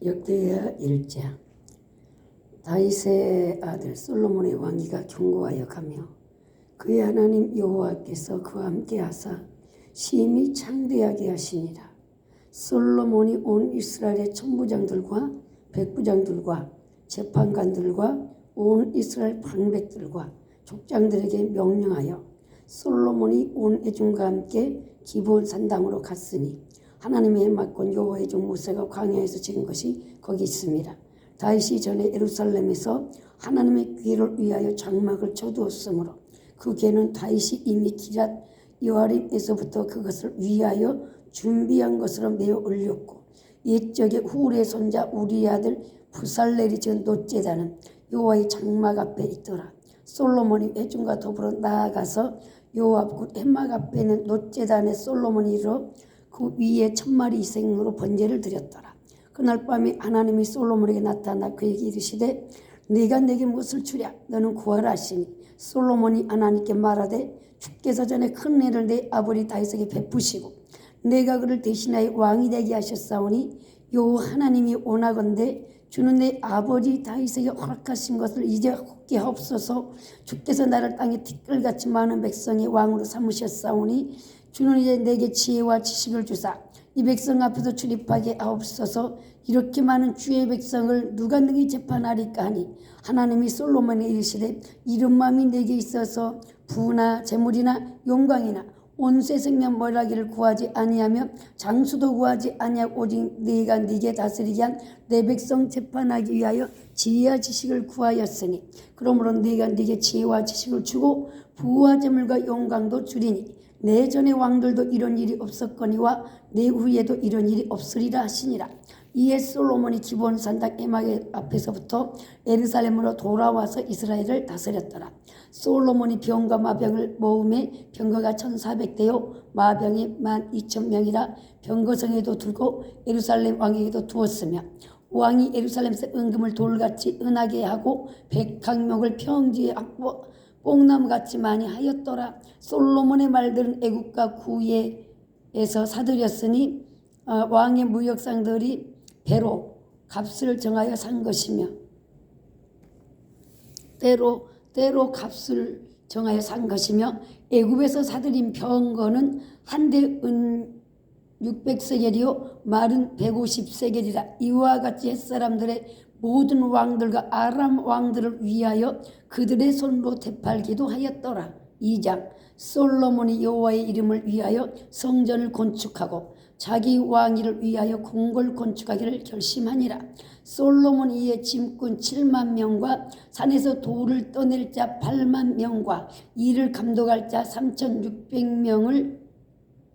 역대하 1장. 다윗의 아들 솔로몬의 왕위가 견고하여 가며 그의 하나님 여호와께서 그와 함께 하사 심히 창대하게 하시니라. 솔로몬이 온 이스라엘의 천부장들과 백부장들과 재판관들과 온 이스라엘 방백들과 족장들에게 명령하여 솔로몬이 온 회중과 함께 기브온 산당으로 갔으니 하나님의 막권 여호와의 종 모세가 광야에서 지은 것이 거기 있습니다. 다윗이 전에 예루살렘에서 하나님의 귀를 위하여 장막을 쳐두었으므로 그 궤는 다윗이 이미 기럇 여아림에서부터 그것을 위하여 준비한 것으로 매어 올렸고, 옛적에 후울의 손자 우리의 아들 부살렐이 지은 놋제단은 여호와의 장막 앞에 있더라. 솔로몬이 회중과 더불어 나아가서 여호와 곧 회막 앞에 있는 놋제단에 솔로몬이 이르러 그 위에 1000마리 이생으로 번제를 드렸더라. 그날 밤에 하나님이 솔로몬에게 나타나 그에게 이르시되 네가 내게 무엇을 주랴? 너는 구하라 하시니 솔로몬이 하나님께 말하되 주께서 전에 큰 은혜를 내 아버지 다윗에게 베푸시고 내가 그를 대신하여 왕이 되게 하셨사오니 여호와 하나님이 원하건대 주는 내 아버지 다윗에게 허락하신 것을 이제 굳게 하옵소서. 주께서 나를 땅에 티끌같이 많은 백성의 왕으로 삼으셨사오니 주는 이제 내게 지혜와 지식을 주사 이 백성 앞에서 출입하게 하옵소서. 이렇게 많은 주의 백성을 누가 능히 재판하리까 하니 하나님이 솔로몬에게 이르시되 이런 마음이 내게 있어서 부나 재물이나 영광이나 온수의 생명 멀하기를 구하지 아니하며 장수도 구하지 아니하고 오직 네가 네게 다스리게 한 내 백성 재판하기 위하여 지혜와 지식을 구하였으니 그러므로 네가 네게 지혜와 지식을 주고 부와 재물과 영광도 주리니 내 전의 왕들도 이런 일이 없었거니와 내 후에도 이런 일이 없으리라 하시니라. 이에 솔로몬이 기브온 산당 회막 앞에서부터 예루살렘으로 돌아와서 이스라엘을 다스렸더라. 솔로몬이 병과 마병을 모음에 병거가 1400대요 마병이 12,000명이라 병거성에도 두고 예루살렘 왕에게도 두었으며 왕이 예루살렘에서 은금을 돌같이 은하게 하고 백항목을 평지에 악보 뽕나무같이 많이 하였더라. 솔로몬의 말들은 애국과 구예에서 사들였으니 왕의 무역상들이 배로 값을 정하여 산 것이며 때로 값을 정하여 산 것이며 애굽에서 사들인 병거는 한 대 은 600세겔이요 말은 150세겔이라. 이와 같이 햇사람들의 모든 왕들과 아람 왕들을 위하여 그들의 손으로 되팔기도 하였더라. 2장. 솔로몬이 여호와의 이름을 위하여 성전을 건축하고 자기 왕위를 위하여 궁궐 건축하기를 결심하니라. 솔로몬이 이에 짐꾼 7만 명과 산에서 돌을 떠낼 자 8만 명과 이를 감독할 자 3,600명을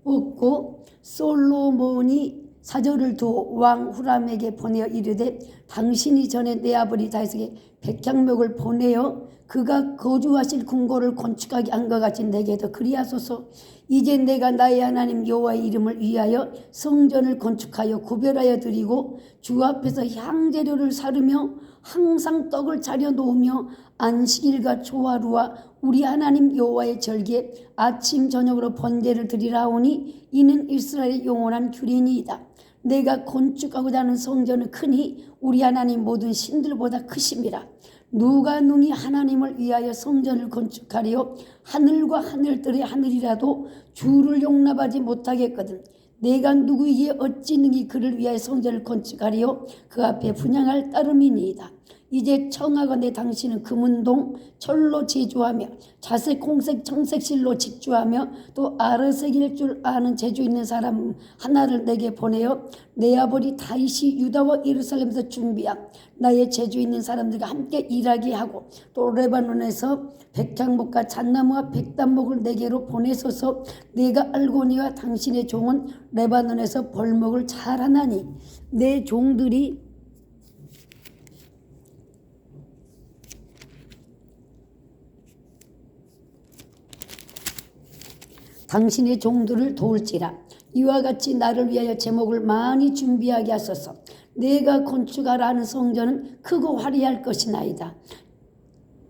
뽑고 솔로몬이 사절을 두어 왕 후람에게 보내어 이르되 당신이 전에 내 아버지 다윗에게 백향목을 보내어 그가 거주하실 궁궐을 건축하게 한 것 같이 내게도 그리하소서. 이제 내가 나의 하나님 여호와의 이름을 위하여 성전을 건축하여 구별하여 드리고 주 앞에서 향재료를 사르며 항상 떡을 차려 놓으며 안식일과 초하루와 우리 하나님 여호와의 절기에 아침 저녁으로 번제를 드리라 하오니 이는 이스라엘의 영원한 규례니이다. 내가 건축하고자 하는 성전은 크니 우리 하나님 모든 신들보다 크심이라. 누가 능히 하나님을 위하여 성전을 건축하리요? 하늘과 하늘들의 하늘이라도 주를 용납하지 못하겠거든. 내가 누구에게 어찌 능히 그를 위하여 성전을 건축하리요? 그 앞에 분향할 따름이니이다. 이제 청하건대 당신은 금은동 철로 제조하며 자색 홍색 청색실로 직주하며 또 아르색일 줄 아는 재주 있는 사람 하나를 내게 보내어 내 아버지 다윗이 유다와 예루살렘에서 준비한 나의 재주 있는 사람들과 함께 일하게 하고 또 레바논에서 백향목과 잣나무와 백단목을 내게로 보내소서. 내가 알고니와 당신의 종은 레바논에서 벌목을 잘하나니 내 종들이 당신의 종들을 도울지라. 이와 같이 나를 위하여 제목을 많이 준비하게 하소서. 내가 건축하라 하는 성전은 크고 화려할 것이나이다.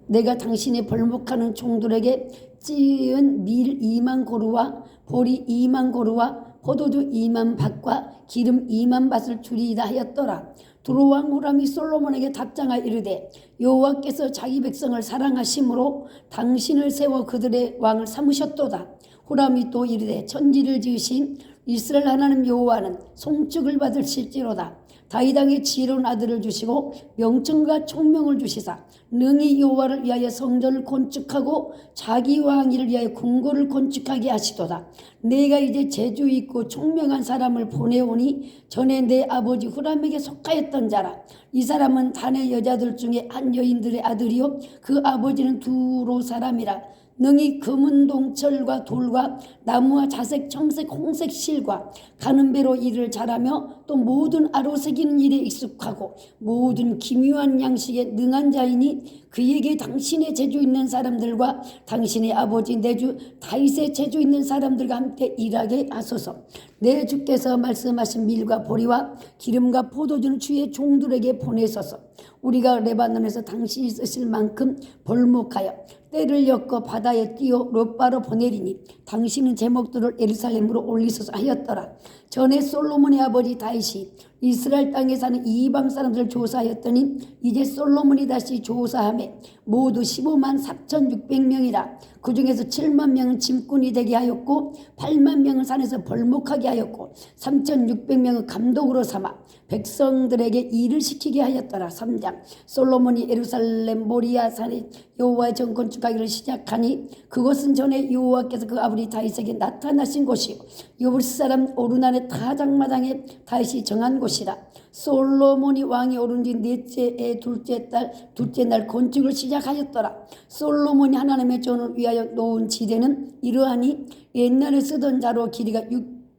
내가 당신의 벌목하는 종들에게 찌은 밀 2만 고루와 보리 2만 고루와 포도주 2만 밭과 기름 2만 밭을 주리이다 하였더라. 두로왕 후람이 솔로몬에게 답장하여 이르되 여호와께서 자기 백성을 사랑하심으로 당신을 세워 그들의 왕을 삼으셨도다. 후람이 또 이르되 천지를 지으신 이스라엘 하나님 여호와는 송축을 받으실지로다. 다윗 왕의 지혜로운 아들을 주시고 명청과 총명을 주시사 능히 여호와를 위하여 성전을 건축하고 자기 왕위를 위하여 궁궐을 건축하게 하시도다. 내가 이제 재주 있고 총명한 사람을 보내오니 전에 내 아버지 후람에게 속하였던 자라. 이 사람은 단의 여자들 중에 한 여인들의 아들이요 그 아버지는 두로 사람이라. 능히 금은 동철과 돌과 나무와 자색, 청색, 홍색 실과 가는 배로 일을 잘하며 또 모든 아로 새기는 일에 익숙하고 모든 기묘한 양식에 능한 자이니 그에게 당신의 재주 있는 사람들과 당신의 아버지 내 주 다윗의 재주 있는 사람들과 함께 일하게 하소서. 내 주께서 말씀하신 밀과 보리와 기름과 포도주는 주의 종들에게 보내소서. 우리가 레바논에서 당신이 쓰실 만큼 벌목하여 때를 엮어 바다에 띄어 롯바로 보내리니 당신은 제목들을 예루살렘으로 올리소서 하였더라. 전에 솔로몬의 아버지 다윗이 이스라엘 땅에 사는 이방 사람들을 조사하였더니 이제 솔로몬이 다시 조사하며 모두 15만 4,600명이라. 그 중에서 7만 명은 짐꾼이 되게 하였고 8만 명은 산에서 벌목하게 하였고 3,600명은 감독으로 삼아 백성들에게 일을 시키게 하였더라. 3장 솔로몬이 예루살렘 모리아 산에 여호와의 전 건축하기를 시작하니 그것은 전에 여호와께서 그 아버지 다윗에게 나타나신 곳이요 여부스 사람 오르난의 타작마당에 다윗이 정한 곳이라. 솔로몬이 왕이 오른 지 넷째 해 둘째 날 건축을 시작하였더라. 솔로몬이 하나님의 전을 위하여 놓은 지대는 이러하니 옛날에 쓰던 자로 길이가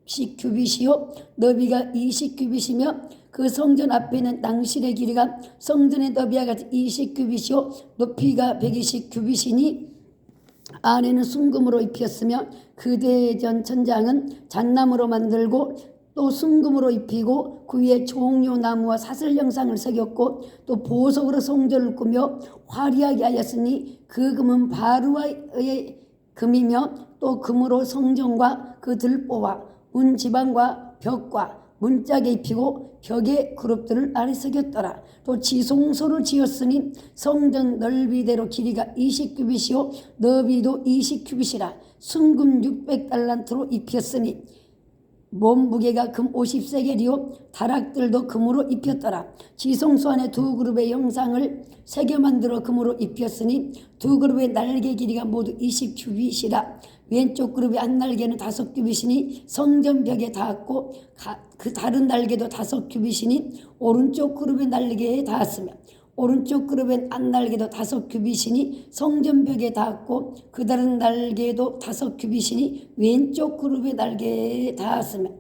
60규빗이요 너비가 20규빗이며 그 성전 앞에는 낭실의 길이가 성전의 너비와 같이 20규빗이요 높이가 120규빗이니 안에는 순금으로 입혔으며 그 대전 천장은 잣나무로 만들고 또 순금으로 입히고 그 위에 종려나무와 사슬 형상을 새겼고 또 보석으로 성전을 꾸며 화려하게 하였으니 그 금은 바루아의 금이며 또 금으로 성전과 그 들보와 문지방과 벽과 문짝에 입히고 벽에 그룹들을 아래 새겼더라. 또 지성소를 지었으니 성전 넓이대로 길이가 20규빗이요 너비도 20규빗이라. 순금 600달란트로 입혔으니 몸 무게가 금 50세겔이요 다락들도 금으로 입혔더라. 지성소 안에 두 그룹의 형상을 새겨 만들어 금으로 입혔으니 두 그룹의 날개 길이가 모두 20규빗이라. 왼쪽 그룹의 한 날개는 5규빗이니 성전 벽에 닿았고 그 다른 날개도 5규빗이니 오른쪽 그룹의 날개에 닿았으며 오른쪽 그룹의 한 날개도 5규빗이니 성전 벽에 닿았고 그 다른 날개도 5규빗이니 왼쪽 그룹의 날개에 닿았으며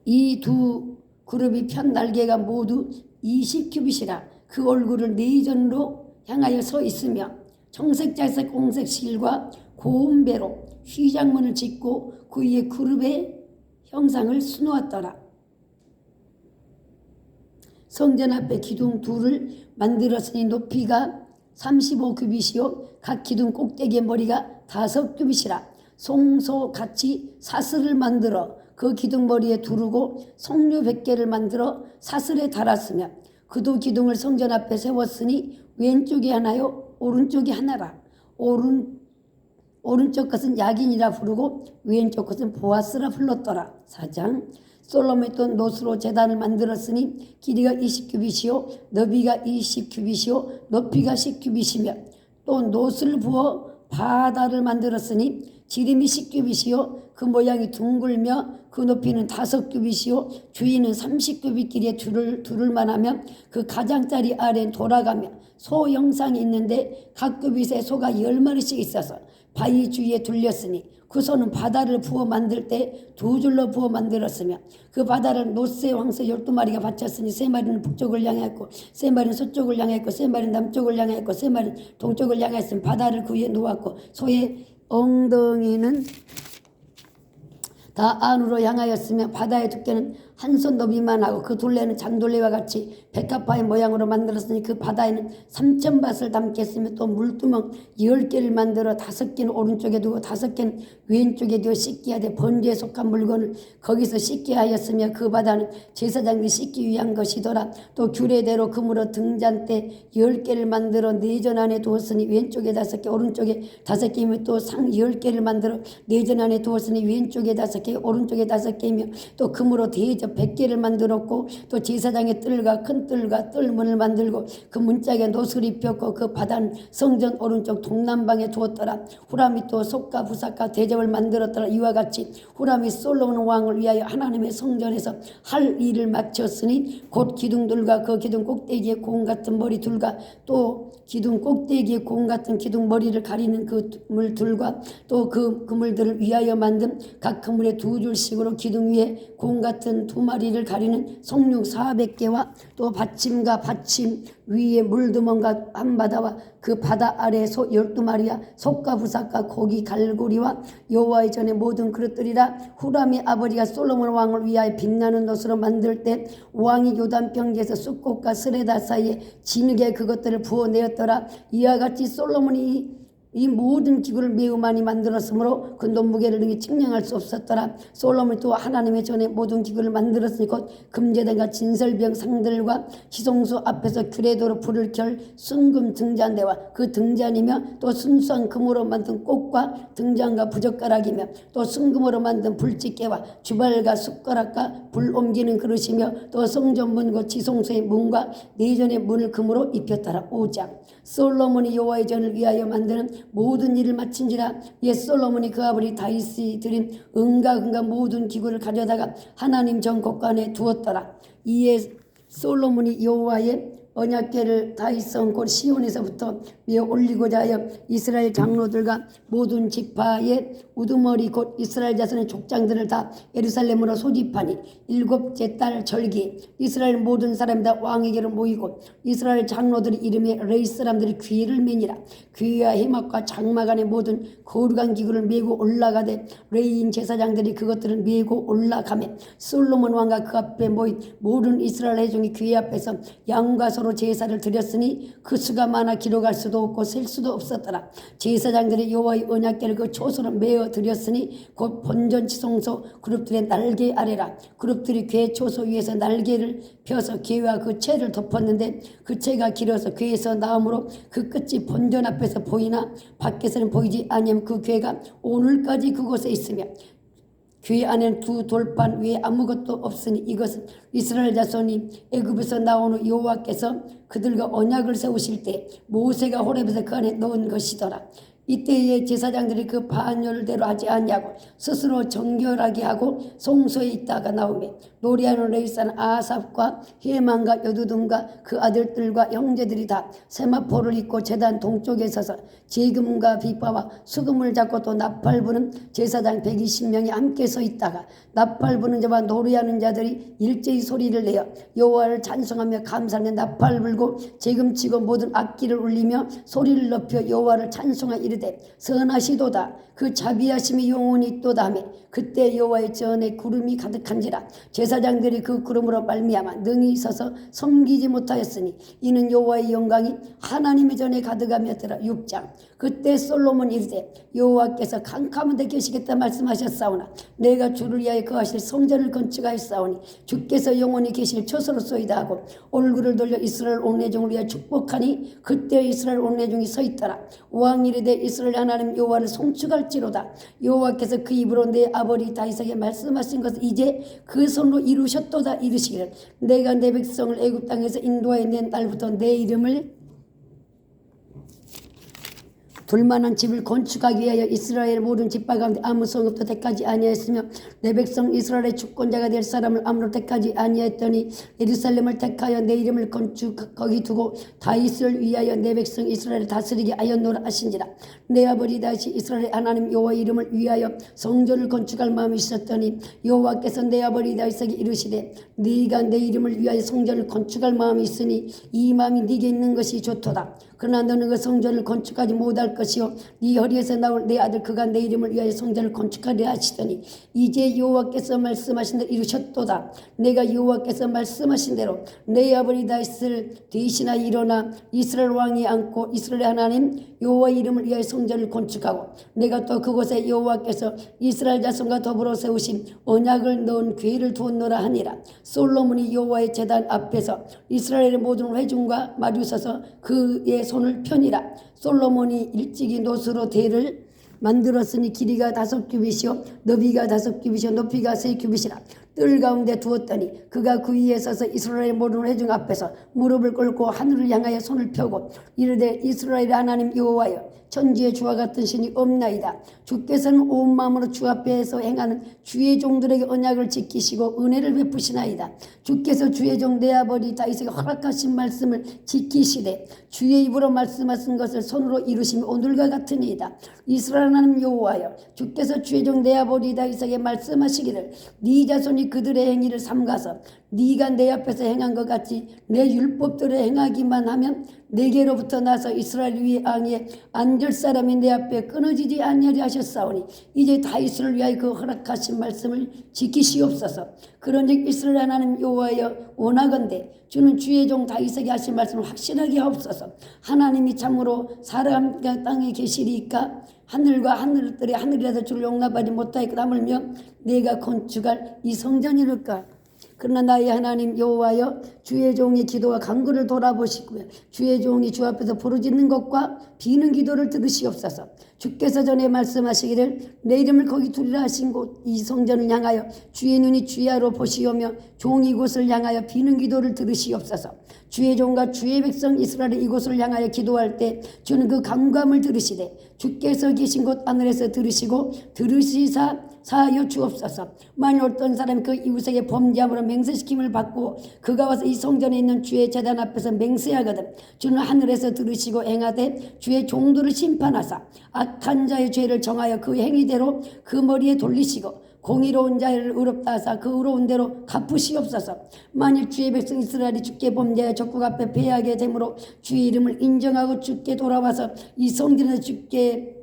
이 두 그룹이 편 날개가 모두 20규빗이라. 그 얼굴을 내전으로 향하여 서 있으며 청색, 자색, 홍색 실과 고운 배로 휘장문을 짓고 그 위에 그룹의 형상을 수놓았더라. 성전 앞에 기둥 둘을 만들었으니 높이가 35규빗이요 각 기둥 꼭대기의 머리가 5규빗이라. 송소같이 사슬을 만들어 그 기둥머리에 두르고 석류 100개를 만들어 사슬에 달았으며 그 두 기둥을 성전 앞에 세웠으니 왼쪽이 하나요 오른쪽이 하나라. 오른쪽 것은 야긴이라 부르고 왼쪽 것은 보아스라 불렀더라. 4장 솔로몬이 또 노스로 제단을 만들었으니 길이가 20규빗이요 너비가 20규빗이요 높이가 10규빗이며 또 노스를 부어 바다를 만들었으니 지름이 10규빗이요 그 모양이 둥글며 그 높이는 5규빗이요 주위는 30규빗 길이의 두를만 하며 그 가장자리 아래는 돌아가며 소 형상이 있는데 각 규빗에 소가 10마리씩 있어서 바위 주위에 둘렸으니 그 소는 바다를 부어 만들 때 2줄로 부어 만들었으며 그 바다를 노스의 황새 12마리가 바쳤으니 3마리는 북쪽을 향했고 3마리는 서쪽을 향했고 3마리는 남쪽을 향했고 3마리는 동쪽을 향했으니 바다를 그 위에 놓았고 소의 엉덩이는 다 안으로 향하였으며 바다의 두께는 한 손 너비만 하고 그 둘레는 잔둘레와 같이 백합화의 모양으로 만들었으니 그 바다에는 3,000밭을 담게 했으며 또 물두멍 10개를 만들어 5개는 오른쪽에 두고 5개는 왼쪽에 두어 씻게 하되 번제에 속한 물건을 거기서 씻게 하였으며 그 바다는 제사장들이 씻기 위한 것이더라. 또 규례대로 금으로 등잔대 10개를 만들어 내전 안에 두었으니 왼쪽에 5개 오른쪽에 5개이며 또 상 10개를 만들어 내전 안에 두었으니 왼쪽에 5개 오른쪽에 5개이며 또 금으로 대접 100개를 만들었고 또 제사장의 뜰과 큰 뜰과 뜰문을 만들고 그 문짝에 노슬을 입혔고 그 바다는 성전 오른쪽 동남방에 두었더라. 후람이 또 속과 부삭과 대접을 만들었더라. 이와 같이 후람이 솔로몬 왕을 위하여 하나님의 성전에서 할 일을 마쳤으니 곧 기둥들과 그 기둥 꼭대기에 공 같은 머리 둘과 또 기둥 꼭대기에 공 같은 기둥 머리를 가리는 그 그물들과 또 그 그물들을 위하여 만든 각 그물에 2줄씩으로 기둥 위에 공 같은 2마리를 가리는 성류 400개와 또 받침과 받침 위에 물두멍과 한바다와 그 바다 아래 소 12마리와 속과 부삭과 고기 갈고리와 여호와의 전에 모든 그릇들이라. 후람이 아버지가 솔로몬 왕을 위하여 빛나는 돛으로 만들 때 왕이 요단 평지에서 숫꽃과 스레다 사이에 진흙에 그것들을 부어내었더라. 이와 같이 솔로몬이 이 모든 기구를 매우 많이 만들었으므로 그 논무게를 능히 측량할 수 없었더라. 솔로몬이 또 하나님의 전에 모든 기구를 만들었으니 곧 금제단과 진설병 상들과 시송수 앞에서 규례대로 불을 켤 순금 등잔대와 그 등잔이며 또 순수한 금으로 만든 꽃과 등잔과 부젓가락이며 또 순금으로 만든 불집게와 주발과 숟가락과 불 옮기는 그릇이며 또 성전문 곧 지송수의 문과 내전의 문을 금으로 입혔더라. 5장 솔로몬이 여호와의 전을 위하여 만드는 모든 일을 마친지라. 옛 솔로몬이 그 아버지 다윗이 드린 은과 모든 기구를 가져다가 하나님 전 곳간에 두었더라. 이에 솔로몬이 여호와의 언약궤를 다윗성 곧 시온에서부터 위에 올리고자 하여 이스라엘 장로들과 모든 지파의 우두머리 곧 이스라엘 자손의 족장들을 다 예루살렘으로 소집하니 7째 달 절기 이스라엘 모든 사람이 다 왕에게로 모이고 이스라엘 장로들의 이름에 레이 사람들이 귀를 매니라. 귀와 해막과 장막 안에 모든 거룩한 기구를 메고 올라가되 레이인 제사장들이 그것들을 메고 올라가매 솔로몬 왕과 그 앞에 모인 모든 이스라엘 회중이 귀 앞에서 양과 소로 제사를 드렸으니 그 수가 많아 기록할 수도 없고 셀 수도 없었더라. 제사장들이 여호와의 언약궤를 그 초소로 메어 드렸으니 곧 본전 지성소 그룹들의 날개 아래라. 그룹들이 궤 초소 위에서 날개를 펴서 궤와 그 채를 덮었는데 그 채가 길어서 궤에서 나오므로 그 끝이 본전 앞에서 보이나 밖에서는 보이지 아니하면 그 궤가 오늘까지 그곳에 있으며 귀 안에는 2 돌판 위에 아무것도 없으니 이것은 이스라엘 자손이 애굽에서 나온 후 여호와께서 그들과 언약을 세우실 때 모세가 호렙에서 그 안에 넣은 것이더라. 이때에 제사장들이 그 반열대로 하지 않냐고 스스로 정결하게 하고 성소에 있다가 나오매 노리하는 레위산 아삽과 헤만과 여두둔과 그 아들들과 형제들이 다 세마포를 입고 제단 동쪽에 서서 제금과 비파와 수금을 잡고 또 나팔 부는 제사장 120명이 함께 서 있다가 나팔 부는 자와 노래하는 자들이 일제히 소리를 내어 여호와를 찬송하며 감사하며 나팔 불고 제금치고 모든 악기를 울리며 소리를 높여 여호와를 찬송하 이르되 선하시도다 그 자비하심이 영원히 있도다 하며 그때 여호와의 전에 구름이 가득한지라. 제사장들이 그 구름으로 말미암아 능히 서서 섬기지 못하였으니 이는 여호와의 영광이 하나님의 전에 가득하였더라. 6장 그때 솔로몬이 이르되 여호와께서 캄캄한 데 계시겠다 말씀하셨사오나 내가 주를 위하여 거하실 성전을 건축하였사오니 주께서 영원히 계실 초소로소이다 하고 얼굴을 돌려 이스라엘 온 회중을 위하여 축복하니 그때 이스라엘 온 회중이 서 있더라. 왕이 이르되 이스라엘 하나님 여호와를 송축할지로다. 여호와께서 그 입으로 내 아버지 다윗에게 말씀하신 것을 이제 그 손으로 이루셨도다 이르시기를 내가 내 백성을 애굽 땅에서 인도하여 낸 날부터 내 이름을 둘만한 집을 건축하기 위하여 이스라엘 모든 지파 가운데 아무 성읍도 택하지 아니하였으며 내 백성 이스라엘의 주권자가 될 사람을 아무로 택하지 아니하였더니 예루살렘을 택하여 내 이름을 거기 두고 다윗을 위하여 내 백성 이스라엘을 다스리게 하였노라 하신지라. 내 아버지 다윗이 이스라엘 하나님 여호와 이름을 위하여 성전을 건축할 마음이 있었더니 여호와께서 내 아버지 다윗에게 이르시되 네가 내 이름을 위하여 성전을 건축할 마음이 있으니 이 마음이 네게 있는 것이 좋도다. 그러나 너는 그 성전을 건축하지 못할 것이요 네 허리에서 나올 내 아들 그가 내 이름을 위하여 성전을 건축하려 하시더니 이제 여호와께서 말씀하신 대로 이루셨도다. 내가 여호와께서 말씀하신 대로 내 아버지 다윗을 대신하여 일어나 이스라엘 왕이 앉고 이스라엘의 하나님 여호와 이름을 위하여 성전을 건축하고 내가 또 그곳에 여호와께서 이스라엘 자손과 더불어 세우신 언약을 넣은 궤를 두었노라 하니라. 솔로몬이 여호와의 제단 앞에서 이스라엘의 모든 회중과 마주 서서 그의 손을 펴니라. 솔로몬이 일찍이 노수로 대를 만들었으니 길이가 5규빗이요 너비가 5규빗이요 높이가 3규빗이라. 뜰 가운데 두었더니 그가 그 위에 서서 이스라엘의 모든 회중 앞에서 무릎을 꿇고 하늘을 향하여 손을 펴고 이르되 이스라엘의 하나님 여호와여 천지에 주와 같은 신이 없나이다. 주께서는 온 마음으로 주 앞에서 행하는 주의 종들에게 언약을 지키시고 은혜를 베푸시나이다. 주께서 주의 종 내 아버지 다윗에게 허락하신 말씀을 지키시되 주의 입으로 말씀하신 것을 손으로 이루심이 오늘과 같으니이다. 이스라엘 하나님 여호와여 주께서 주의 종 내 아버지 다윗에게 말씀하시기를 네 자손이 그들의 행위를 삼가서 네가 내 앞에서 행한 것 같이 내 율법대로 행하기만 하면 내게로부터 나서 이스라엘 위에 왕위에 앉을 사람이 내 앞에 끊어지지 아니하리 하셨사오니 이제 다윗을 위하여 그 허락하신 말씀을 지키시옵소서. 그런즉 이스라엘 하나님 여호와여 원하건대 주는 주의 종 다윗에게 하신 말씀을 확실하게 하옵소서. 하나님이 참으로 사람 땅에 계시리까 하늘과 하늘들의 하늘이라도 주를 용납하지 못하였고 하물며 내가 건축할 이 성전이랄까. 그러나 나의 하나님 여호와여 주의 종의 기도와 간구를 돌아보시고요 주의 종이 주 앞에서 부르짖는 것과 비는 기도를 들으시옵소서. 주께서 전에 말씀하시기를 내 이름을 거기 두리라 하신 곳 이 성전을 향하여 주의 눈이 주야로 보시오며 종이 이곳을 향하여 비는 기도를 들으시옵소서. 주의 종과 주의 백성 이스라엘이 이곳을 향하여 기도할 때 주는 그 간구함을 들으시되 주께서 계신 곳 하늘에서 들으시고 들으시사 사하여 주옵소서. 만일 어떤 사람이 그 이웃에게 범죄함으로 맹세시킴을 받고 그가 와서 이 성전에 있는 주의 제단 앞에서 맹세하거든 주는 하늘에서 들으시고 행하되 주의 종들을 심판하사 악한 자의 죄를 정하여 그 행위대로 그 머리에 돌리시고 공의로운 자를 의롭다 하사 그 의로운 대로 갚으시옵소서. 만일 주의 백성 이스라엘이 주께 범죄하여 적국 앞에 패하게 되므로 주의 이름을 인정하고 주께 돌아와서 이 성전에서 주께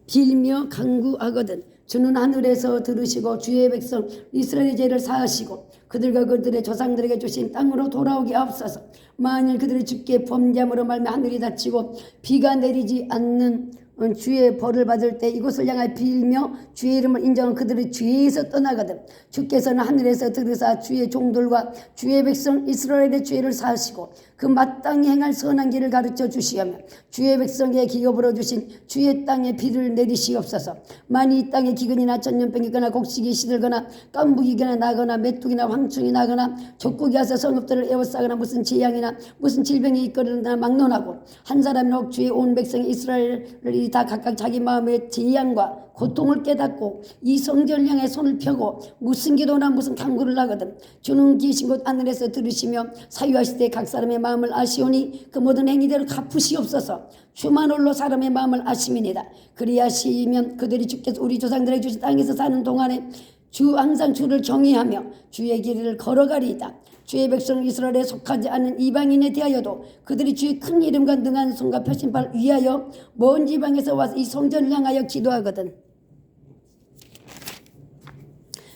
빌며 간구하거든 주는 하늘에서 들으시고 주의 백성 이스라엘의 죄를 사하시고 그들과 그들의 조상들에게 주신 땅으로 돌아오게 하옵소서. 만일 그들이 주께 범죄함으로 말미암아 하늘이 닫히고 비가 내리지 않는 주의 벌을 받을 때 이곳을 향하여 빌며 주의 이름을 인정한 그들의 죄에서 떠나거든 주께서는 하늘에서 들으사 주의 종들과 주의 백성 이스라엘의 죄를 사하시고 그 마땅히 행할 선한 길을 가르쳐 주시오며 주의 백성에게 기업으로 주신 주의 땅에 비를 내리시옵소서. 만일 이 땅에 기근이나 전염병이거나 곡식이 시들거나 깐부기가 나거나 메뚜기나 황충이 나거나 족국이 와서 성읍들을 에워싸거나 무슨 재앙이나 무슨 질병이 이끌어나 막론하고 한 사람이 혹 주의 온 백성 이스라엘을 다 각각 자기 마음의 재앙과 고통을 깨닫고 이 성전을 향해 손을 펴고 무슨 기도나 무슨 간구를 하거든 주는 계신 곳 하늘에서 들으시며 사유하실 때 각 사람의 마음을 아시오니 그 모든 행위대로 갚으시옵소서. 주만 홀로 사람의 마음을 아심이니이다. 그리하시면 그들이 주께서 우리 조상들에게 주신 땅에서 사는 동안에 주 항상 주를 정의하며 주의 길을 걸어가리이다. 주의 백성 이스라엘에 속하지 않는 이방인에 대하여도 그들이 주의 큰 이름과 능한 손과 표심발을 위하여 먼 지방에서 와서 이 성전을 향하여 기도하거든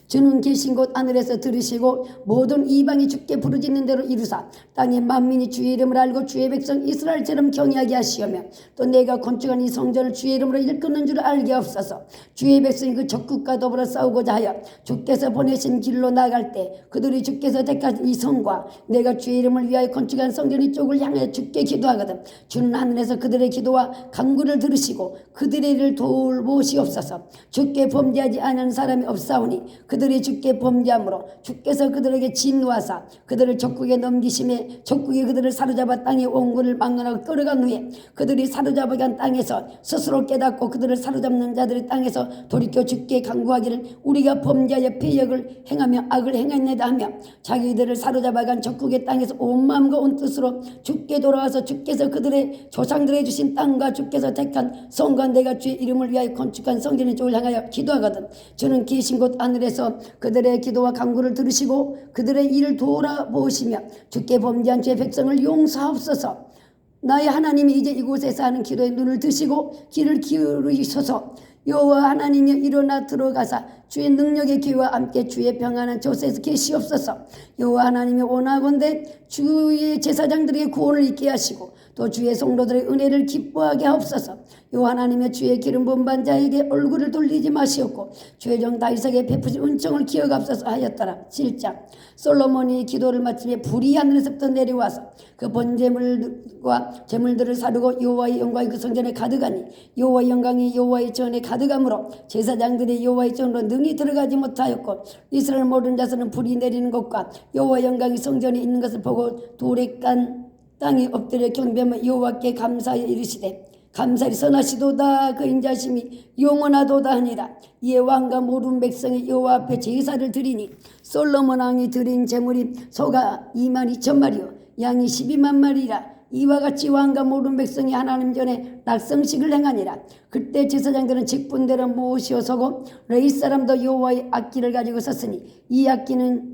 주는 계신 곳 하늘에서 들으시고 모든 이방이 주께 부르짖는 대로 이루사 땅의 만민이 주의 이름을 알고 주의 백성 이스라엘처럼 경외하게 하시오며 또 내가 건축한 이 성전을 주의 이름으로 일컫는 줄을 알게 하옵소서. 주의 백성이 그 적국과 더불어 싸우고자 하여 주께서 보내신 길로 나갈 때 그들이 주께서 택하신 이 성과 내가 주의 이름을 위하여 건축한 성전 이쪽을 향해 주께 기도하거든 주는 하늘에서 그들의 기도와 간구를 들으시고 그들의 일을 돌보시옵소서. 주께 범죄하지 않은 사람이 없사오니 그들 그들이 주께 범죄함으로 주께서 그들에게 진노하사 그들을 적국에 넘기심에 적국이 그들을 사로잡아 땅에 원군을 막론하고 끌어간 후에 그들이 사로잡아 간 땅에서 스스로 깨닫고 그들을 사로잡는 자들의 땅에서 돌이켜 주께 간구하기를 우리가 범죄하여 패역을 행하며 악을 행했나이다 하며 자기들을 사로잡아 간 적국의 땅에서 온 마음과 온 뜻으로 주께 돌아와서 주께서 그들의 조상들에게 주신 땅과 주께서 택한 성과 내가 주의 이름을 위하여 건축한 성전의 쪽을 향하여 기도하거든 주는 계신 곳 하늘에서 그들의 기도와 간구를 들으시고 그들의 일을 돌아보시며 주께 범죄한 주의 백성을 용서하옵소서. 나의 하나님이 이제 이곳에서 하는 기도에 눈을 드시고 귀를 기울이셔서 여호와 하나님이 일어나 들어가사 주의 능력의 기와 함께 주의 평안한 조세에서 계시옵소서. 여호와 하나님이 원하건대 주의 제사장들에게 구원을 있게 하시고 또 주의 성도들의 은혜를 기뻐하게 하옵소서. 여호와 하나님의 주의 기름 부은 반 자에게 얼굴을 돌리지 마시옵고 주의 정 다윗에게 베푸신 은총을 기억하옵소서 하였더라. 7장 솔로몬이 기도를 마치며 불이 하늘에서부터 내려와서 그 번제물과 제물들을 사르고 여호와의 영광이 그 성전에 가득하니 여호와의 영광이 여호와의 전에 가득하므로 제사장들이 여호와의 전으로 능히 들어가지 못하였고 이스라엘 모든 자손은 불이 내리는 것과 여호와의 영광이 성전에 있는 것을 보고 돌에 깐 땅에 엎드려 경배하며 여호와께 감사하여 이르시되 감사히 선하시도다 그 인자심이 영원하도다 하니라. 이에 왕과 모든 백성이 여호와 앞에 제사를 드리니 솔로몬 왕이 드린 제물이 소가 22,000마리요 양이 12,000마리라. 이와 같이 왕과 모든 백성이 하나님 전에 낙성식을 행하니라. 그때 제사장들은 직분대로 모시어 서고 레위 사람도 여호와의 악기를 가지고 섰으니 이 악기는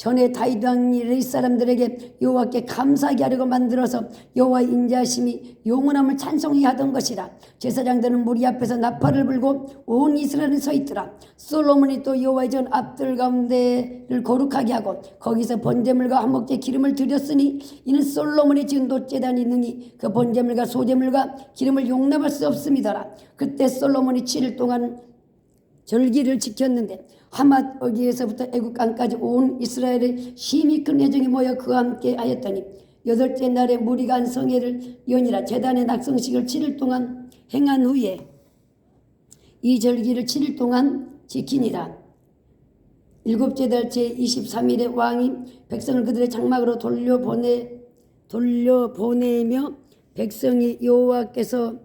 전에 다윗 왕이 레위 사람들에게 여호와께 감사하게 하려고 만들어서 여호와의 인자하심이 영원함을 찬송하게 하던 것이라. 제사장들은 무리 앞에서 나팔을 불고 온 이스라엘이 서 있더라. 솔로몬이 또 여호와의 전 앞들 가운데를 거룩하게 하고 거기서 번제물과 한목제 기름을 드렸으니 이는 솔로몬이 지은 놋제단이 능히 그 번제물과 소제물과 기름을 용납할 수 없음이더라. 그때 솔로몬이 7일 동안 절기를 지켰는데 하맛 어기에서부터 애국 강까지 온 이스라엘의 심히 큰 회중이 모여 그와 함께 하였더니 8째 날에 무리가 한 성회를 연이라. 제단의 낙성식을 7일 동안 행한 후에 이 절기를 7일 동안 지키니라. 7째 달 제23일에 왕이 백성을 그들의 장막으로 돌려보내며 백성이 여호와께서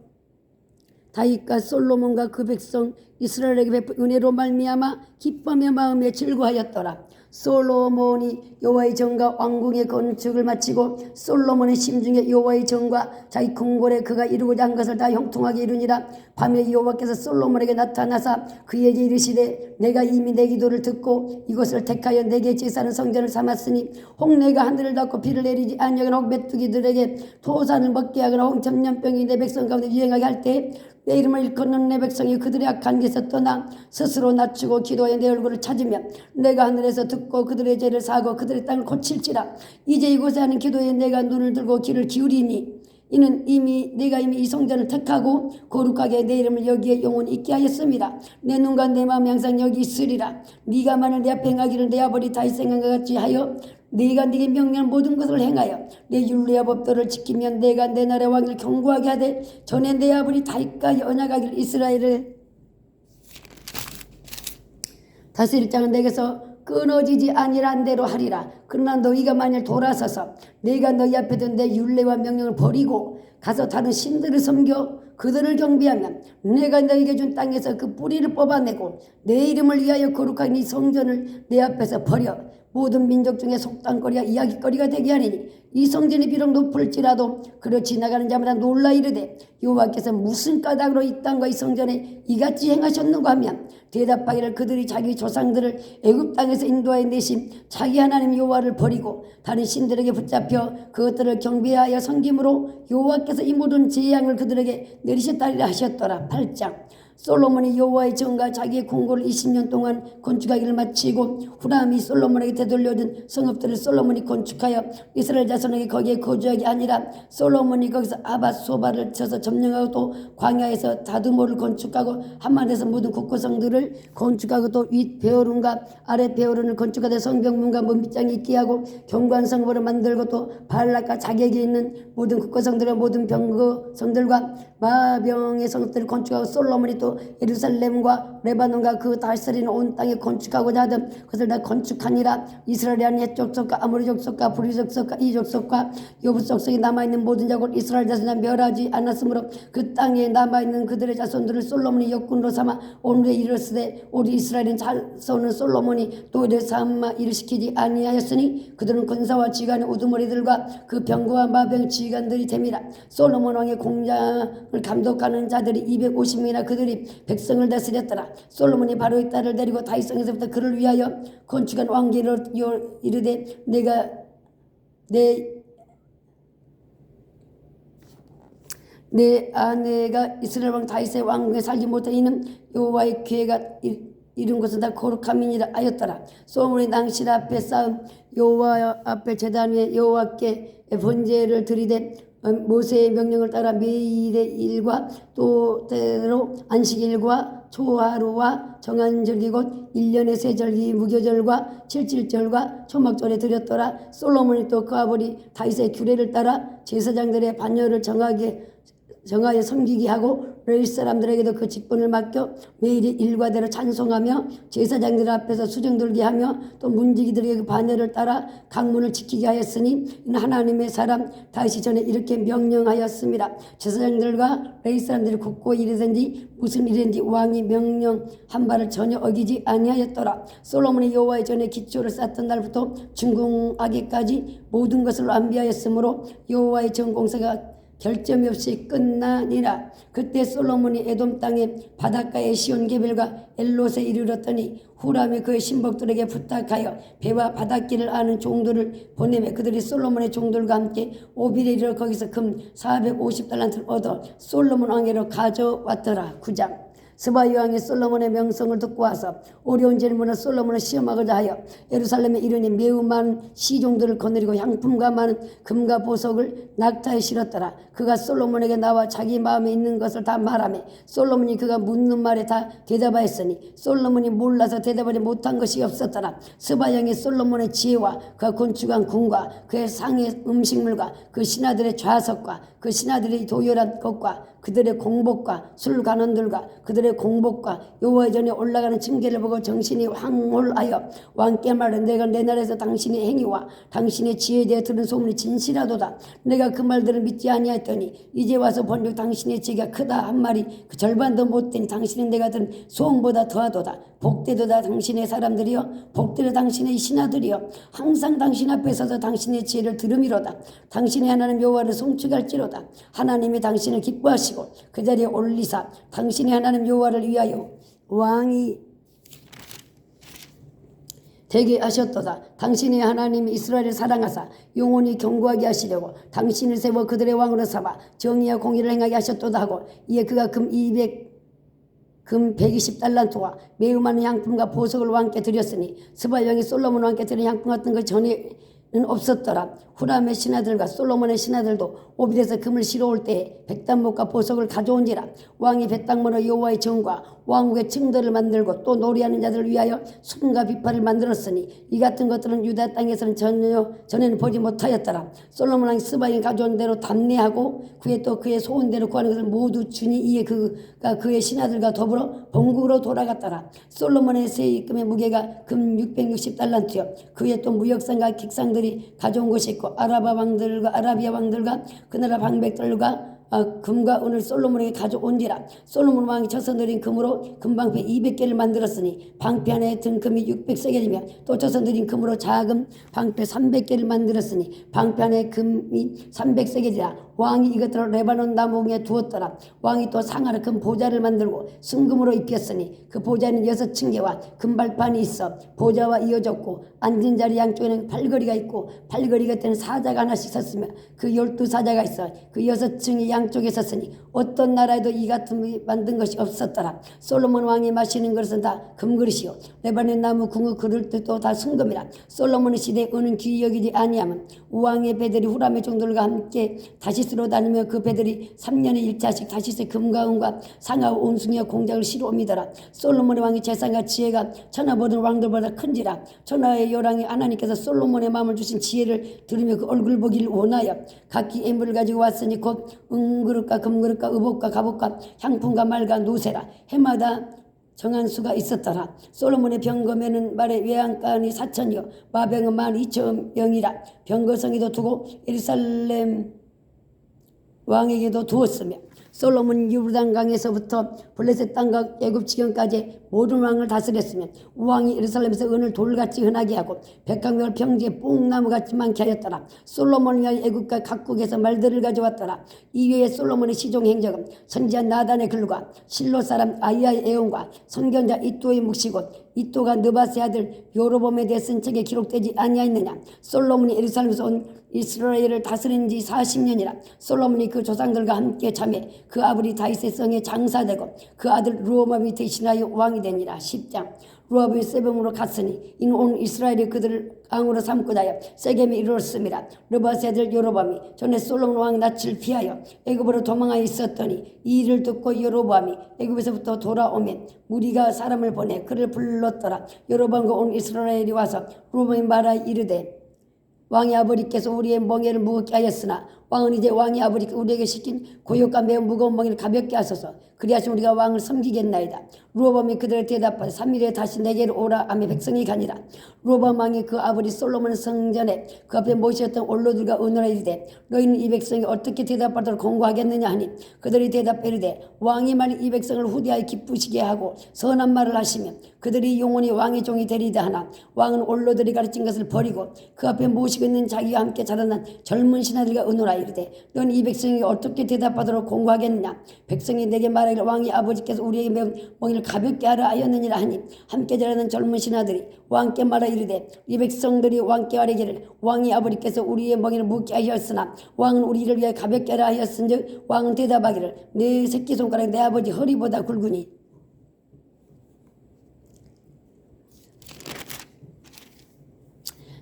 다윗과 솔로몬과 그 백성 이스라엘에게 베푼 은혜로 말미암아 기뻐하며 마음에 즐거워하였더라. 솔로몬이 여호와의 전과 왕궁의 건축을 마치고 솔로몬의 심중에 여호와의 전과 자기 궁궐에 그가 이루고자 한 것을 다 형통하게 이루니라. 밤에 여호와께서 솔로몬에게 나타나사 그에게 이르시되 내가 이미 내 기도를 듣고 이곳을 택하여 내게 제사하는 성전을 삼았으니 혹 내가 하늘을 닫고 비를 내리지 아니하거나 혹 메뚜기들에게 토산을 먹게 하거나 혹 전염병이 내 백성 가운데 유행하게 할 때 내 이름을 일컫는 내 백성이 그들의 악한 길에서 떠나 스스로 낮추고 기도하여 내 얼굴을 찾으며 내가 하늘에서 듣고 그들의 죄를 사하고 그들의 땅을 고칠지라. 이제 이곳에 하는 기도에 내가 눈을 들고 귀를 기울이니 이는 내가 이미 이 성전을 택하고 거룩하게 내 이름을 여기에 영원히 있게 하였습니다. 내 눈과 내 마음이 항상 여기 있으리라. 네가 만일 내 앞에 행하기를 내 아버지 다윗 행한것 같이 하여 네가 네게 명령한 모든 것을 행하여 내 율례와 법도를 지키면 내가 내 나라 왕을 경고하게 하되 전에 내 아버지 다윗과 언약하기를 이스라엘을 다스릴 자는 내게서 끊어지지 아니란 대로 하리라. 그러나 너희가 만일 돌아서서 내가 너희 앞에 둔 내 율례와 명령을 버리고 가서 다른 신들을 섬겨 그들을 경배하면 내가 너희에게 준 땅에서 그 뿌리를 뽑아내고 내 이름을 위하여 거룩한 이 성전을 내 앞에서 버려 모든 민족 중에 속담거리와 이야기거리가 되게 하리니 이 성전이 비록 높을지라도 그로 지나가는 자마다 놀라 이르되 여호와께서 무슨 까닭으로 이 땅과 이 성전에 이같이 행하셨는가 하면 대답하기를 그들이 자기 조상들을 애굽 땅에서 인도하여 내신 자기 하나님 여호와를 버리고 다른 신들에게 붙잡혀 그것들을 경배하여 섬김으로 여호와께서 이 모든 재앙을 그들에게 내리셨다리라 하셨더라. 8장 솔로몬이 여호와의 전과 자기의 궁궐을 20년 동안 건축하기를 마치고 후람이 솔로몬에게 되돌려준 성읍들을 솔로몬이 건축하여 이스라엘 자손에게 거기에 거주하기 아니라 솔로몬이 거기서 아밧소바를 쳐서 점령하고 또 광야에서 다드모를 건축하고 한만에서 모든 국고성들을 건축하고 또 윗 베오른과 아래 베오른을 건축하되 성벽문과 문빗장이 있게 하고 견고한 성읍으로 만들고 또 바알락과 자객이 있는 모든 국고성들과 모든 병거성들과 마병의 성읍들을 건축하고 솔로몬이 또 또 예루살렘과 레바논과 그 다스리는 온 땅에 건축하고자 하던 그것을 다 건축하니라. 이스라엘이 아닌 헷 족속과 아모리 족속과 브리 족속과 이 족속과 여부 족속이 남아있는 모든 자국 이스라엘 자손을 멸하지 않았으므로 그 땅에 남아있는 그들의 자손들을 솔로몬이 역군으로 삼아 오늘에 이르렀으되 우리 이스라엘인 자손은 솔로몬이 또 이르 삼아 일을 시키지 아니하였으니 그들은 군사와 지간의 우두머리들과 그 병거와 마병 지휘관들이 됨이라. 솔로몬 왕의 공장을 감독하는 자들이 250명이나 그들이 백성을 다스렸더라. 솔로몬이 바로의 딸을 데리고 다윗성에서부터 그를 위하여 건축한 왕기를 이르되 내가 내 아내가 이스라엘 왕 다윗의 왕궁에 살지 못한 이는 여호와의 계가 이룬 것은 다 거룩함이니라 하였더라. 솔로몬이 당신 앞에 쌓은 여호와 앞에 제단 위에 여호와께 번제를 드리되 모세의 명령을 따라 매일의 일과 또 때로 안식일과 초하루와 정한 절기 곧 1년의 세 절기 무교절과 칠칠절과 초막절에 드렸더라. 솔로몬이 또 그 아버지 다윗의 규례를 따라 제사장들의 반열을 정하여 섬기게 하고 레위 사람들에게도 그 직분을 맡겨 매일의 일과대로 찬송하며 제사장들 앞에서 수정 들게 하며 또 문지기들에게 그 반열을 따라 강문을 지키게 하였으니 이는 하나님의 사람 다윗이 전에 이렇게 명령하였습니다. 제사장들과 레위 사람들이 굳고 이르든지 무슨 일인지 왕이 명령한 바를 전혀 어기지 아니하였더라. 솔로몬이 여호와의 전에 기초를 쌓던 날부터 준공하기까지 모든 것을 완비하였으므로 여호와의 전 공사가 결점이 없이 끝나니라. 그때 솔로몬이 에돔 땅의 바닷가의 시온게벨과 엘롯에 이르렀더니 후람이 그의 신복들에게 부탁하여 배와 바닷길을 아는 종들을 보내매 그들이 솔로몬의 종들과 함께 오빌에 이르러 거기서 금 450달란트를 얻어 솔로몬 왕에로 가져왔더라. 9장. 스바 여왕이 솔로몬의 명성을 듣고 와서 어려운 질문을 솔로몬을 시험하고자 하여 예루살렘에 이르니 매우 많은 시종들을 거느리고 향품과 많은 금과 보석을 낙타에 실었더라. 그가 솔로몬에게 나와 자기 마음에 있는 것을 다 말하며 솔로몬이 그가 묻는 말에 다 대답하였으니 솔로몬이 몰라서 대답하지 못한 것이 없었더라. 스바 여왕이 솔로몬의 지혜와 그가 건축한 궁과 그의 상의 음식물과 그 신하들의 좌석과 그 신하들의 도열한 것과 그들의 공복과 술관원들과 그들의 공복과 여호와의 전에 올라가는 징계를 보고 정신이 황홀하여 왕께 말해 내가 내 나라에서 당신의 행위와 당신의 지혜에 대해 들은 소문이 진실하도다. 내가 그 말들을 믿지 아니하였더니 이제 와서 본즉 당신의 지혜가 크다 한 말이 그 절반도 못되니 당신은 내가 들은 소음보다 더하도다. 복되도다 당신의 사람들이여 복되도 당신의 신하들이여 항상 당신 앞에 서서 당신의 지혜를 들음이로다. 당신의 하나님 여호와를 송축할지로다. 하나님이 당신을 기뻐하시고 그 자리에 올리사 당신의 하나님 여호와를 위하여 왕이 되게 하셨도다. 당신의 하나님이 이스라엘을 사랑하사 영원히 경고하게 하시려고 당신을 세워 그들의 왕으로 삼아 정의와 공의를 행하게 하셨도다 하고 이에 그가 금 120달란트와 매우 많은 향품과 보석을 왕께 드렸으니 스바 왕이 솔로몬 왕께 드린 향품 같은 것 전에는 없었더라. 후람의 신하들과 솔로몬의 신하들도 오빌에서 금을 실어올 때에 백단목과 보석을 가져온지라. 왕이 백당문으로 여호와의 정과 왕국의 층들을 만들고 또 놀이하는 자들을 위하여 순과 비파를 만들었으니 이 같은 것들은 유다 땅에서는 전에는 보지 못하였더라. 솔로몬 왕이 스바에 가져온 대로 담내하고 그의 또 그의 소원대로 구하는 것을 모두 주니 이에 그가 그의 신하들과 더불어 본국으로 돌아갔더라. 솔로몬의 세금의 무게가 금 660달란트요 그의 또 무역상과 객상들이 가져온 것이 있고 아라비아 왕들과 그 나라 방백들과 금과 은을 솔로몬에게 가져온지라. 솔로몬 왕이 쳐서 느린 금으로 금방패 200개를 만들었으니 방패 안에 든 금이 600세겔이며 또 쳐서 느린 금으로 작은 방패 300개를 만들었으니 방패 안에 금이 300세겔이라. 왕이 이것들을 레바논 나무에 두었더라. 왕이 또 상하로 금 보좌를 만들고 순금으로 입혔으니 그 보좌는 6층계와 금발판이 있어 보좌와 이어졌고 앉은 자리 양쪽에는 팔걸이가 있고 팔걸이 곁에는 사자가 하나씩 섰으며 그 12사자가 있어 그 6층이 양쪽에 섰으니 어떤 나라에도 이 같은 만든 것이 없었더라. 솔로몬 왕이 마시는 것은 다 금그릇이요 레바논 나무 궁의 그릇들도 다 순금이라. 솔로몬의 시대에 은은 귀히 여기지 아니하면 왕의 배들이 후람의 종들과 함께 다시 다시스로 다니며 그 배들이 3년에 1차씩 다시스의 금과 은과 상하와 온숭이와 공작을 시로 옵니다라. 솔로몬의 왕의 재산과 지혜가 천하 모든 왕들보다 큰지라. 천하의 요랑이 하나님께서 솔로몬의 마음을 주신 지혜를 들으며 그 얼굴 보기를 원하여 각기 예물을 가지고 왔으니 곧 은그릇과 금그릇과 의복과 갑옷과 향품과 말과 노새라. 해마다 정한 수가 있었더라. 솔로몬의 병거면은 말의 외양간이 4,000여 마병은 12,000명이라. 병거성에도 두고 예루살렘 왕에게도 두었으며 솔로몬 요르단강에서부터 블레셋 땅과 애굽 지경까지 모든 왕을 다스렸으며 왕이 예루살렘에서 은을 돌같이 흔하게 하고 백각명을 평지에 뽕나무같이 많게 하였더라. 솔로몬이 애굽과 각국에서 말들을 가져왔더라. 이외에 솔로몬의 시종 행적은 선지자 나단의 글과 실로 사람 아이야의 애원과 선견자 이또의 묵시곧 이또가 느바세 아들 요로봄에 대해 쓴 책에 기록되지 아니하였느냐. 솔로몬이 예루살렘에서 온 이스라엘을 다스린 지 40년이라. 솔로몬이 그 조상들과 함께 참해 그 아버지 다윗의 성에 장사되고 그 아들 르호보암이 대신하여 왕이 되니라. 10장. 르호보암이 세겜으로 갔으니 이는 온 이스라엘이 그들을 왕으로 삼고 다여 세겜에 이르렀음이라. 느바세 아들 요로보암이 전에 솔로몬 왕 낯을 피하여 애굽으로 도망하여 있었더니 이 일을 듣고 여로보암이 애굽에서부터 돌아오면 무리가 사람을 보내 그를 불렀더라. 여로보암과 온 이스라엘이 와서 르호보암이 말하 이르되 왕의 아버지께서 우리의 멍에를 무겁게 하였으나 왕은 이제 왕의 아버지께서 우리에게 시킨 고역과 매우 무거운 멍에를 가볍게 하소서. 그리하시면 우리가 왕을 섬기겠나이다. 르호보암이 그들에게 대답하되 3일에 다시 내게로 오라 하며 백성이 가니라. 르호보암 왕이 그 아버지 솔로몬 성전에 그 앞에 모셨던 원로들과 의논하여 이르되 너희는 이 백성이 어떻게 대답하도록 공고하겠느냐 하니 그들이 대답하여 이르되 왕이 만일 이 백성을 후대하여 기쁘시게 하고 선한 말을 하시면 그들이 영원히 왕의 종이 되리이다 하나 왕은 원로들이 가르친 것을 버리고 그 앞에 모시고 있는 자기와 함께 자라난 젊은 신하들과 의논하여 이르되 너는 이 백성이 어떻게 대답하도록 공고하겠느냐. 백성이 내게 말하기를 왕의 아버지께서 우리에게 매운 멍에를 가볍게 하라 하였느니라 하니 함께 자라는 젊은 신하들이 왕께 말하여 이르되 이 백성들이 왕께 말하기를 왕의 아버지께서 우리의 멍에를 무겁게 하였으나 왕은 우리를 위하여 가볍게 하라 하였은즉 왕은 대답하기를 내 새끼손가락이 내 아버지 허리보다 굵으니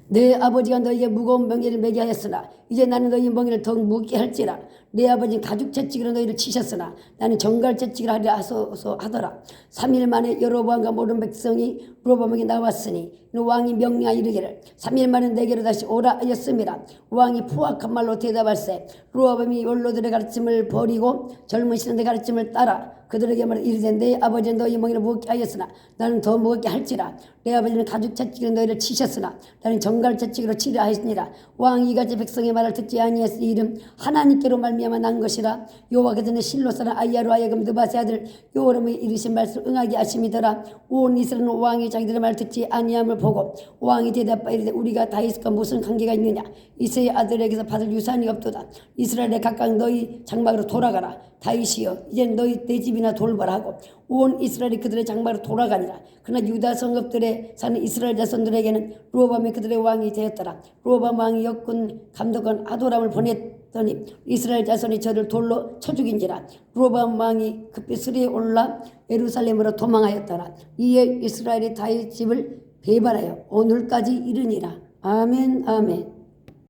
내 아버지가 너에게 무거운 멍에를 매게 하였으나 이제 나는 너희 멍에를 더욱 무겁게 할지라. 내 아버지는 가죽 채찍으로 너희를 치셨으나 나는 정갈 채찍을 하리라 하더라. 3일 만에 여로보암과 모든 백성이 르호보암에게 나왔으니 왕이 명령하여 이르기를 3일 만에 내게로 다시 오라 하였음이라. 왕이 포악한 말로 대답할세 르호보암이 원로들의 가르침을 버리고 젊은 신하들의 가르침을 따라 그들에게 말해 이르되 내 아버지는 너희 멍에를 무겁게 하였으나 나는 더 무겁게 할지라. 내 아버지는 가죽 채찍으로 너희를 치셨으나 나는 정갈 채찍으로 치려 하였느니라. 왕이 이같이 백성의 말을 듣지 아니하였으니 이름 하나님께로 말미암아 난 것이라. 여호와께서 내 실로 사람 아이야로 하여금 느바세 아들 요로보암이 이르신 말씀을 응하게 하심이더라. 온 이스라엘은 왕이 자기들의 말을 듣지 아니함을 보고 왕이 대답하여 이르되 우리가 다윗과 무슨 관계가 있느냐. 이새의 아들에게서 받을 유산이 없도다. 이스라엘에 각각 너희 장막으로 돌아가라. 다윗이여 이제 너희 내 집이나 돌보라 하고 온 이스라엘이 그들의 장막으로 돌아가니라. 그러나 유다 성읍들에 사는 이스라엘 자손들에게는 르호보암이 그들의 왕이 되었더라. 르호보암 왕이 역군 감독관 아도람을 보냈더니 이스라엘 자손이 저를 돌로 쳐 죽인지라. 르호보암 왕이 급히 수리에 올라 예루살렘으로 도망하였더라. 이에 이스라엘이 다윗 집을 배반하여 오늘까지 이르니라. 아멘 아멘.